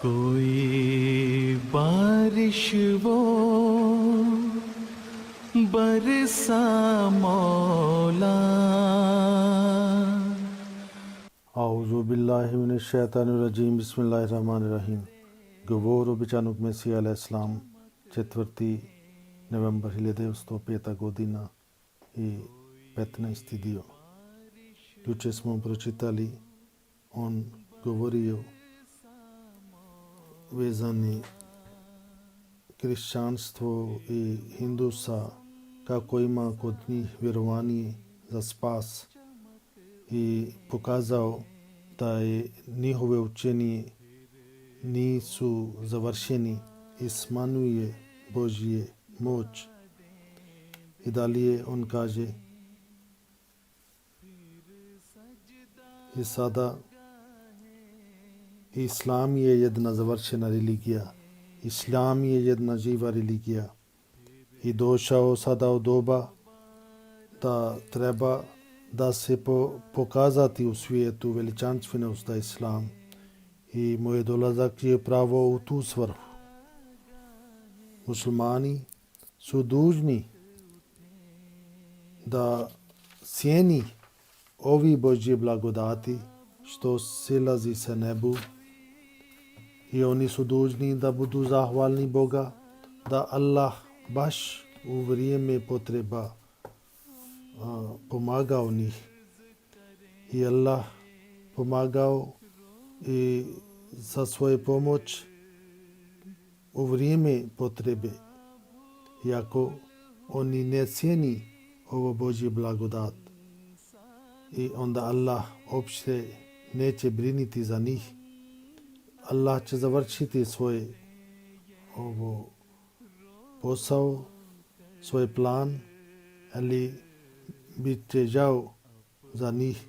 कोई बारिश वो बरसा मौला। Auzu billahi mineşşeytanirracim. Bismillahirrahmanirrahim. Govoru Bicanuk Mesih alaihissalam 4. november 1905 godina i 15 dio. Juče smo pročitali, on govorio vezani kršćanstvo i hindusa, kako ima kod njih vjerovanje za spas i pokazao da je njihove učenje nisu završeni i smanjuje Božje moć. I dalje on kaže i sada Islam je jedna završena religija. Islam je jedna živa religija. I došao sada od doba da treba da se pokazati u svijetu veličanstvenost da Islam i moj dolazak je pravo u tu svrhu. Muslimani su dužni da cijeni ovi Božje blagodati što silazi sa nebu i oni su dužni da budu zahvalni Boga da Allah baš u vrijeme potreba pomagao njih i Allah pomagao i za svoju pomoć u vrijeme potrebe, iako oni ne cijeni ovo Božje blagodat i onda Allah opšte neće briniti za njih. Allah će završiti svoj posao, svoj plan, ali bit će žao za njih.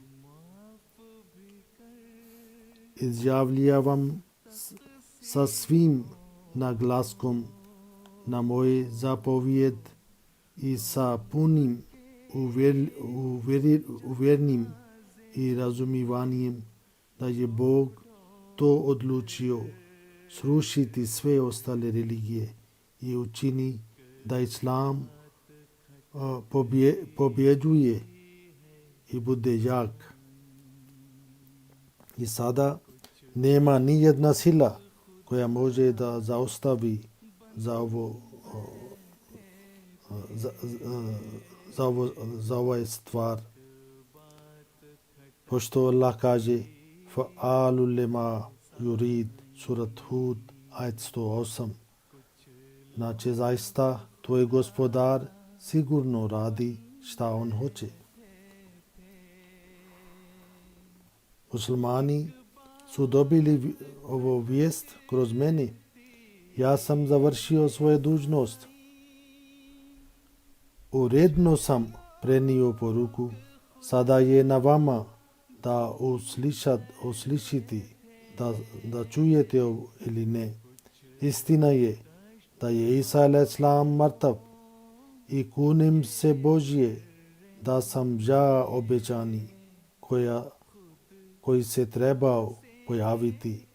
Izjavljavam sa svim naglaskom na moj zapovjed i sa punim uvjernim i razumivanjem da je Bog to odlučio srušiti sve ostale religije i učini da Islam pobjeđuje i bude jak. I sada nema ni jedna sila koja može da zaustavi za ovaj stvar. Pošto Allah kaže fa'alu lima yurid, surat Hud, ajet 108. Znači zaista tvoj gospodar sigurno radi šta on hoće. Muslimani su dobili ovo vijest kroz mene. Ja sam završio svoju dužnost. Uredno sam prenio poruku. Sada je na vama da uslišite, da čujete ili ne. Istina je da je Isa alaihissalam mrtav i kunem se Božje da sam ja obećani koji se trebao pojaviti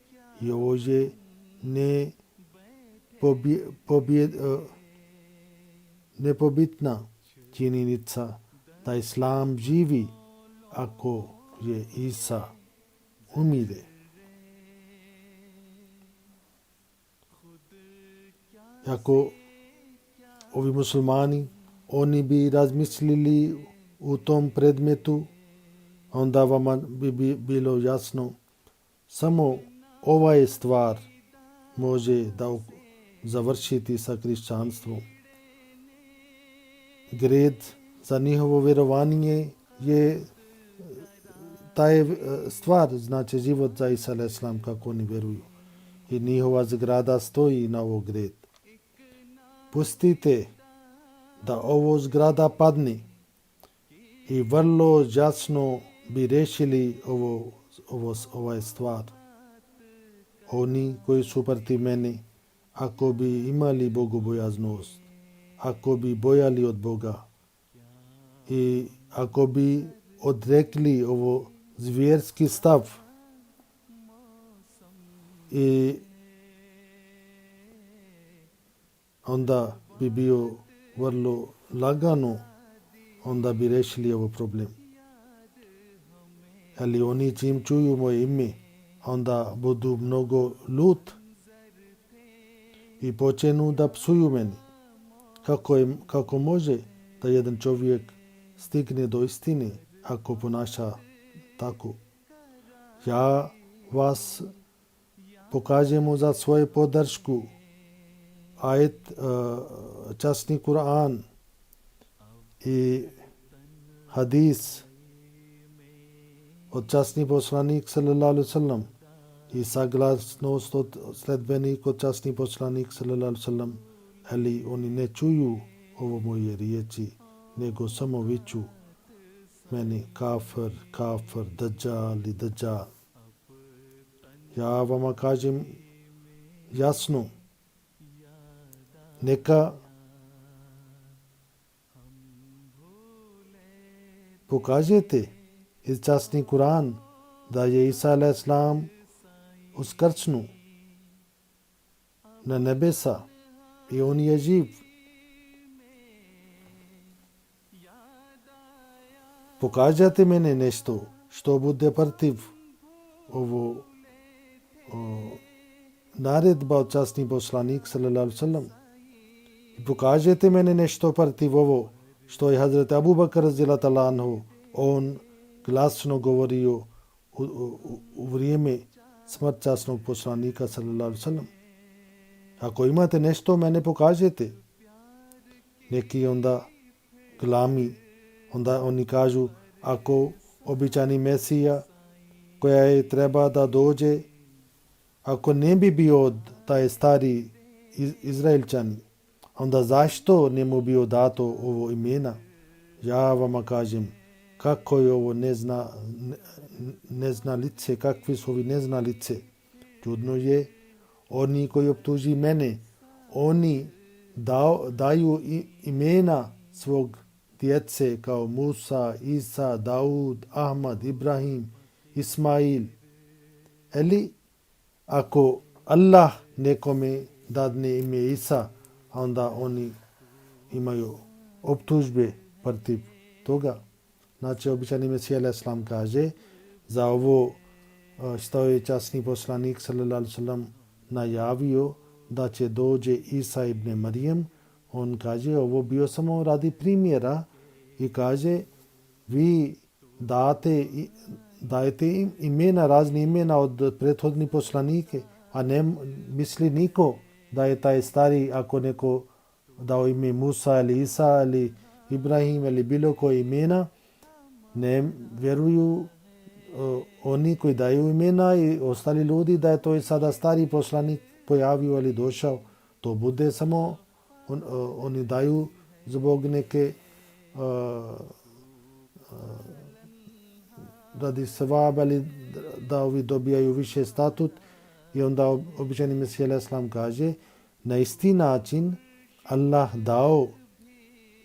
i ovo je nepobitna činjenica da Islam živi ako je Isa umire. Ako ovi muslimani oni bi razmislili u tom predmetu, onda vama bi bilo jasno samo ova je stvar može da završiti sa kršćanstvom. Gred za njihovo vjerovanje je ta je stvar, znači život za Isa alaihissalam kako oni vjeruju. I njihova zgrada stoji na ovo gred. Pustite da ovo zgrada padne i vrlo jasno bi rešili ovaj stvar. Oni koji su protiv mene, ako bi imali bogobojaznost, ako bi bojali od Boga i ako bi odrekli ovo zvjerski stav i onda bi bio vrlo lagano, onda bi rešili ovo problem. Ali oni čim čuju moje ime, onda budu mnogo lut i počenu da psuju meni. Kako može da jedan čovjek stigne do istine ako ponaša tako? Ja vas pokažemo za svoju podršku ajet, časni Kur'an i hadis od časni poslanik sallallahu alaihi wasallam i saglasnost od sledbenik od časni poslanik sallallahu alaihi wasallam, ali oni ne čuju ovo moje riječi, nego samo viču meni kafir, kafir, dajjal i dajjal. Ja vama kažem jasno, neka pokažete iz časni Kur'an da je Isa alejhi selam uskrčnu na nebesa i on je živ. Pokažete mene nešto što bude protiv ovo naredba od časni poslanik sallallahu alejhi ve sellem. I pokažete mene nešto protiv ovo što je Hazret Abu Bakr radijallahu ta'ala anhu on glasno govorio u vrijeme smrt časnog poslanika sallallahu alejhi ve sellem. Ako imate nešto, mene pokažete. Neki onda glami, onda oni kažu ako običani Mesija koja je treba da dođe, ako ne bi bio taj stari Izraelčani, onda zašto njemu bio dato ovo imena? Ja vama kažem, kako je ovo neznalice, kakvi su ovi neznalice. Čudno je, oni koji optuži mene, oni daju imena svog djece kao Musa, Isa, Daud, Ahmad, Ibrahim, Ismail. Eli ako Allah nekome dadne ime Isa, onda oni imaju optužbe protiv toga. Znači, običani Mesija alejhi selam kaže za ovo što je časni poslanik sallallahu alejhi ve sellem najavio da će dođe Isa ibn Marijem. On kaže ovo bio samo radi primjera i kaže vi dajete im imena, razne imena od prethodnih poslanike, a ne misli niko da je taj stari, ako neko dao ime Musa ili Isa ili Ibrahim ili bilo koje imena, ne vjeruju oni koji daju imena i ostali ljudi da je to je sada stari poslanik pojavio ili došao. To bude samo oni daju zbog neke radi sevaba ili da ovi dobijaju više statut i onda običajni Mesija alejhi selam kaže na isti način Allah dao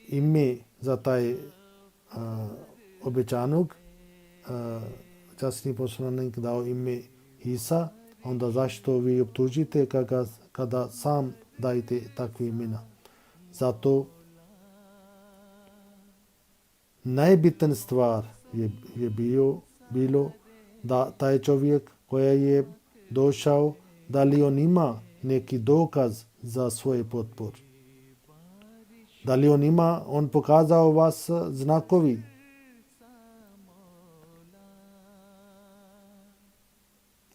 ime za taj obećanog časni poslanik dao ime Isa, onda zašto vi optužite kada sam dajete takve imena? Zato najbitna stvar je bilo da taj čovjek koja je došao, da li on ima neki dokaz za svoje potpor. Da li on pokazao vas znakovi.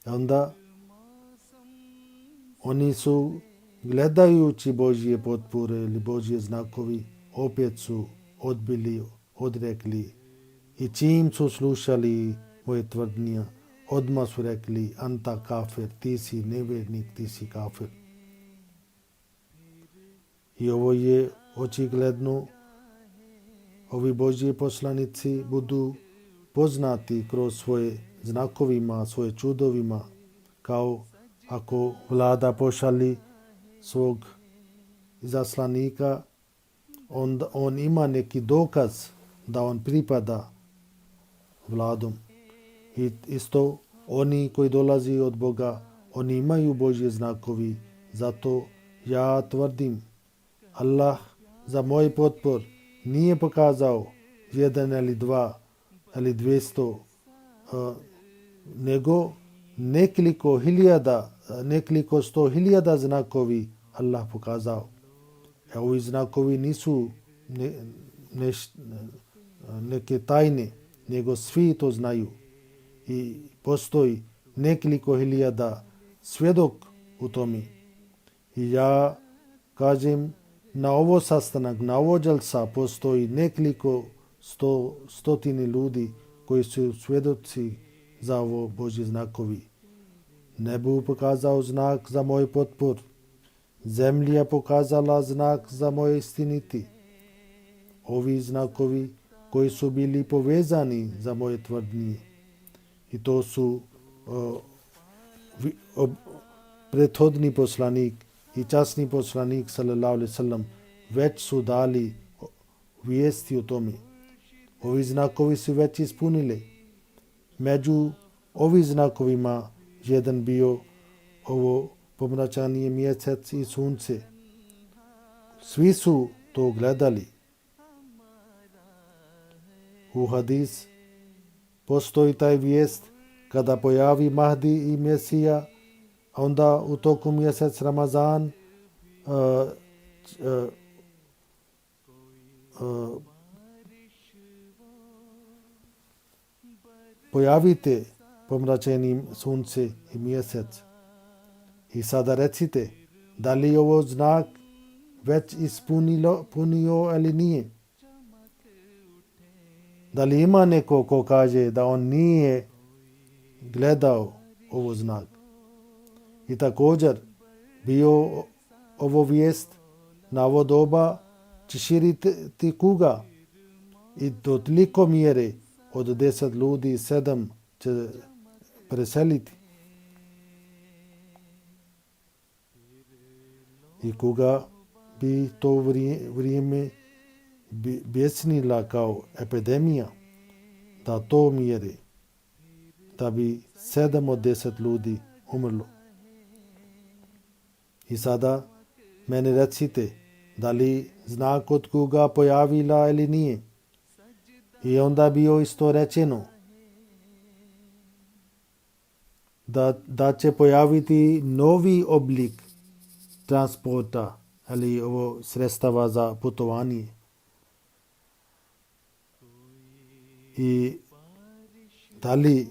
Onda oni su gledajući Božje potpore ili Božje znakovi opet su odrekli i čim su slušali moje tvrdnje, odmah su rekli anta kafir, ti si nevjernik, ti si kafir. I ovo je očigledno, ovi Božji poslanici budu poznati kroz svoje znakovima, svoje čudovima, kao ako vlada pošali svog izaslanika, on ima neki dokaz da on pripada vladom. I isto oni koji dolazi od Boga, oni imaju Božje znakovi. Zato ja tvrdim Allah za moj potpor nije pokazao jedan ili dva ili 200, nego nekoliko 100.000 znakovi Allah pokazao. Ovi znakovi nisu neke tajne, nego svi to znaju. I postoji nekoliko 1.000 svjedok u tome. I ja kažem, na ovo sastanak, na ovo dželsa postoji nekoliko stotini ljudi koji su svjedoci za ovo Božje znakovi. Nebo pokazao znak za moj potpor. Zemlja pokazala znak za moje istiniti. Ovi znakovi koji su bili povezani za moje tvrdnje. I to su prethodni poslanik i časni poslanik sallallahu alejhi ve sellem već su dali vijesti o tome. Ovi znakovi su već ispunili. Među ovi znakovima jedan bio ovo pomračanje mjesec i sunce. Svi su to gledali. U hadis postoji taj vijest kada pojavi Mahdi i Mesija, onda u toku mjesec Ramazan pojavite pomračenim sunce i mjesec. I sada recite, da li je ovo znak već ispunio ili nije? Da li ima neko ko kaže da on nije gledao ovo znak? I također bio ovo vijest na ovo doba će širiti kuga i do toliko mjere od 10 ljudi 7 će preseliti. I kuga bi to vrijeme bjesnila kao epidemija, da to mjere, da bi 7 od 10 ljudi umrlo. I sada meni recite, da li znak od kuga pojavila ili nije? I onda bio isto rečeno da će pojaviti novi oblik transporta ali ovo sredstava za putovanje. I da li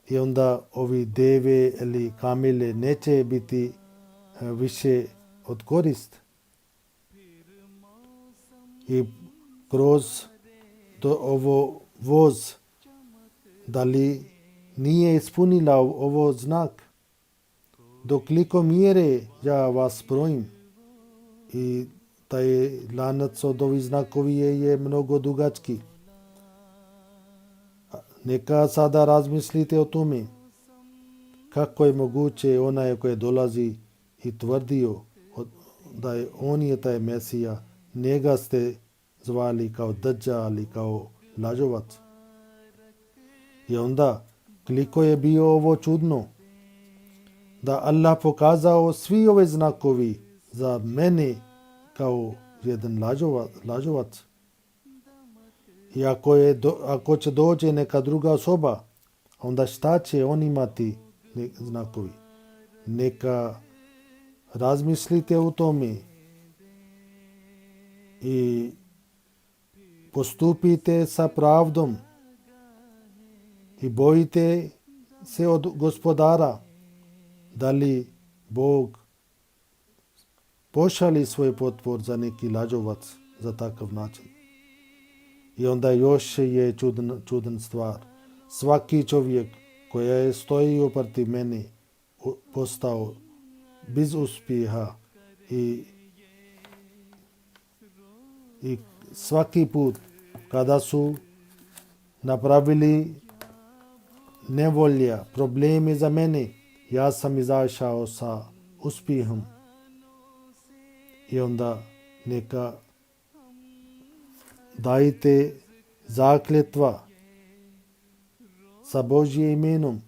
i onda ovi deve ili kamile neće biti više od korist. I kroz ovo voz, da li nije ispunila ovo znak? Do koliko mjere ja vas brojim? I taj lanac od ovih znakovi je mnogo dugački. Neka sada razmislite o tome. Kako je moguće onaj koji dolazi i tvrdio da je on je taj Mesija, njega ste zvali kao Dajjal ili kao lažovac. I onda, koliko je bio ovo čudno, da Allah pokazao svi ove znakovi za mene kao jedan lažovac. I ako će dođe neka druga osoba, onda šta će on imati znakovi? Neka razmislite o tome i postupite sa pravdom i bojite se od Gospodara. Da li Bog pošalje svoj potpor za neki lažovac za takav način? I onda još je čudan stvar. Svaki čovjek koji je stojio protiv mene postao bez uspjeha i svaki put kada su napravili nevolja, probleme za mene, ja sam izašao sa uspjehom. I onda neka dajte zakljetva sa Božjim imenom,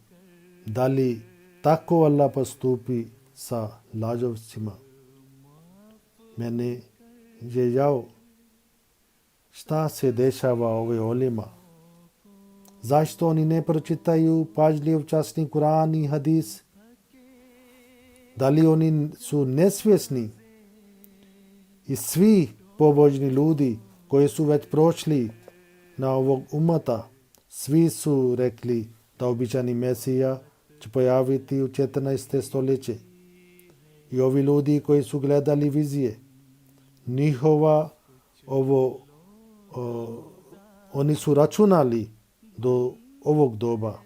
da li tako Allah postupi sa lažovcima. mene je jao šta se dešava ovima. Zašto oni ne pročitaju pažljiv časni Kur'an i hadis? Da li oni su nesvjesni? I svi pobožni ljudi koji su već prošli na ovog umata, svi su rekli da običani Mesija će pojaviti u 14. stoljeće. I ovi ljudi koji su gledali vizije, njihova oni su računali do ovog doba.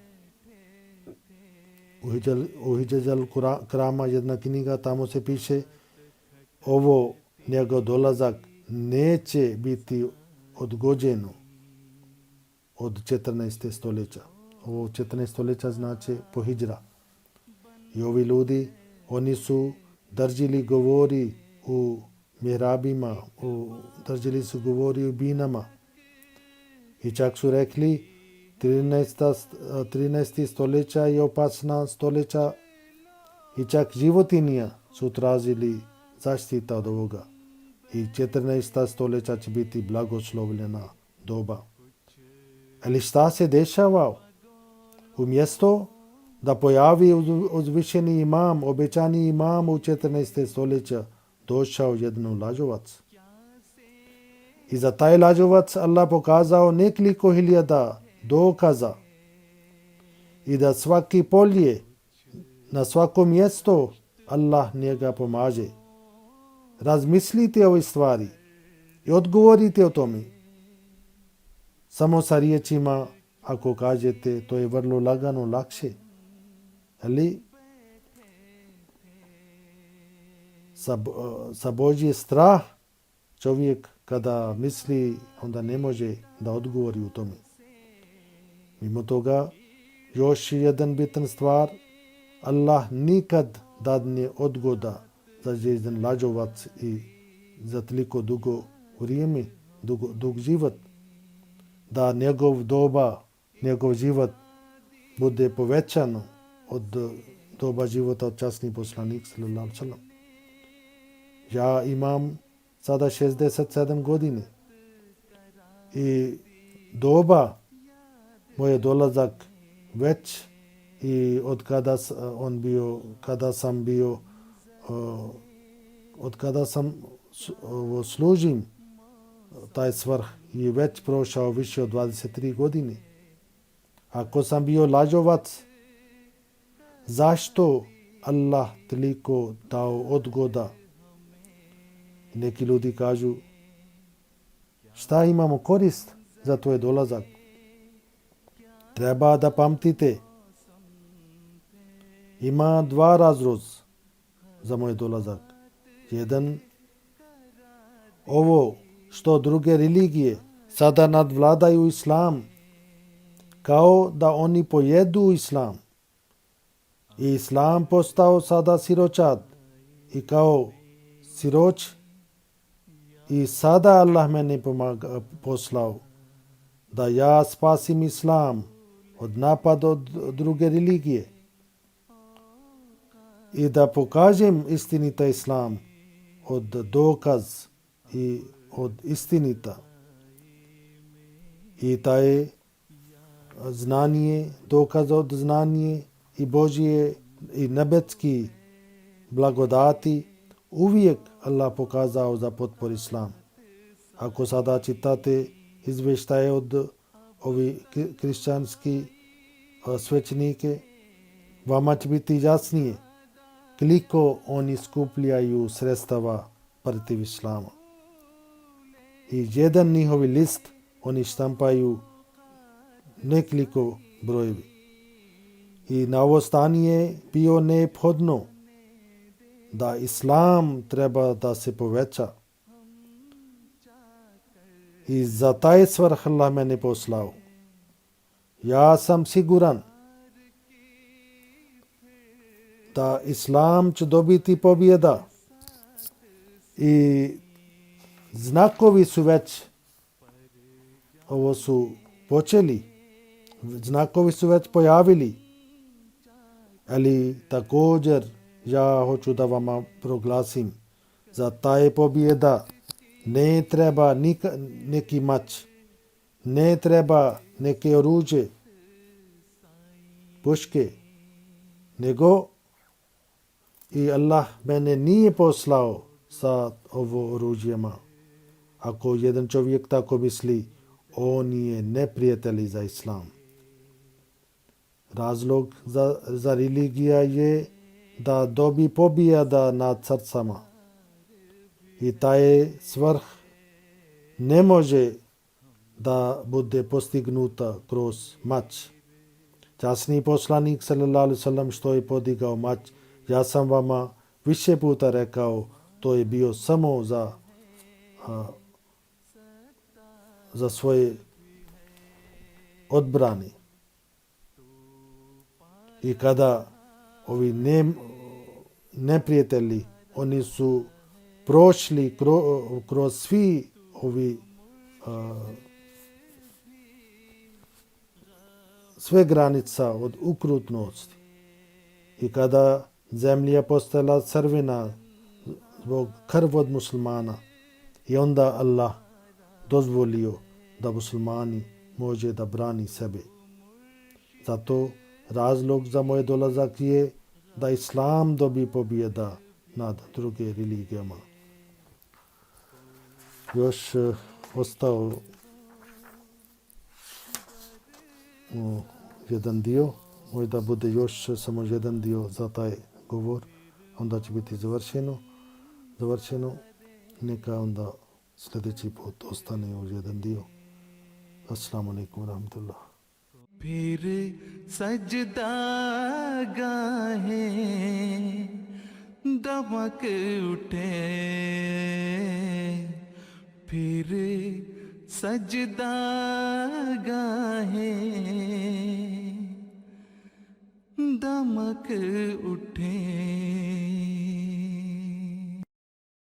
U Hidžal Krama jedna knjiga, tamo se piše njegov dolazak neće biti odgođeno od 14. stoljeća. Ovo 14. stoljeća znači po Hidžra. I ovi ljudi, oni su držili govori u mihrabima, držali su govori u binama. I čak su rekli 13. stoljeća je opasna stoljeća i čak životinja su tražili zaštita od ovoga. I 14. stoljeća će biti blagoslovljena doba. Ali šta se dešava? Umjesto da pojavi uzvišeni imam, obećani imam u 14. stoljeća, došao jedan lažovac. I za taj lažovac Allah pokazao nekoliko hiljada dokaza. I da svaki polje, na svako mjesto, Allah njega pomaže. Razmislite o ovoj stvari i odgovorite o tome. Samo sa riječima, ako kažete, to je vrlo lagano, lakše. Ali sa Božje strah čovjek kada misli, onda ne može da odgovori u tome. Mimo toga, još jedan bitan stvar, Allah nikad dadne odgoda za jedan lažovac i za toliko dugo vrijeme, dug život, da njegov život bude povećano od doba života od časni poslanik sallallahu alejhi ve sellem. Ja imam sada 67 godine i doba moj dolazak već i od kada sam služim taj svrh i već prošao više od 23 godine. Ako sam bio lažovac, zašto Allah toliko dao odgoda? Neki ljudi kažu, šta imamo korist za tvoj dolazak? Treba da pamtite, ima dva razloga za moj dolazak. Jedan, ovo što druge religije sada nadvladaju islam, kao da oni pojedu islam. I islam postao sada siročad i kao siroč. I sada Allah mene poslao da ja spasim islam od napada od druge religije i da pokažem istinita islam od dokaz i od istinita. I taj znanje, dokaz od znanje i Božje i nebetski blagodati uvijek Allah pokazao za potpor islam. Ako sada čitate izvještaje od ovi kršćanski svećenike, vama će biti jasnije koliko oni skupljaju sredstava protiv islama. I jedan njihovi list oni štampaju nekoliko brojevi. I na ovo stanje bio neophodno da islam treba da se poveća. I za taj svrh Allah mene poslao. Ja sam siguran da islam će dobiti pobjeda. I znakovi su već, ovo su počeli, znakovi su već pojavili. Ali također ja hoću da vama proglasim za taj pobjeda. Ne treba neki mač, ne treba neke oruđe, puške, nego i Allah mene nije poslao sa ovo oružjima. Ako jedan čovjek tako misli, on je neprijatelj za islam. Razlog za religija je da dobi pobjeda nad srcama. I taj svrh ne može da bude postignuta kroz mač. Časni poslanik sallallahu alejhi ve sellem što je podigao mač, ja sam vama više puta rekao, to je bio samo za svoje odbrane. I kada ovi neprijatelji, oni su prošli kroz svi ovi sve granica od ukrutnosti. I kada zemlja postala crvena zbog krv od muslimana, i onda Allah dozvolio da muslimani može da brani sebe. Zato razlog za moj dolazak je da islam dobi pobjeda nad druge religijama. Još ostao jedan dio, možda bude još samo jedan dio za taj govor, onda će biti završeno. Neka onda sljedeći put ostane još jedan dio. Assalamu alaikum wa rahmatullah. फिर सजदा गाहे दमक उठे, फिर सजदा गाहे दमक उठे।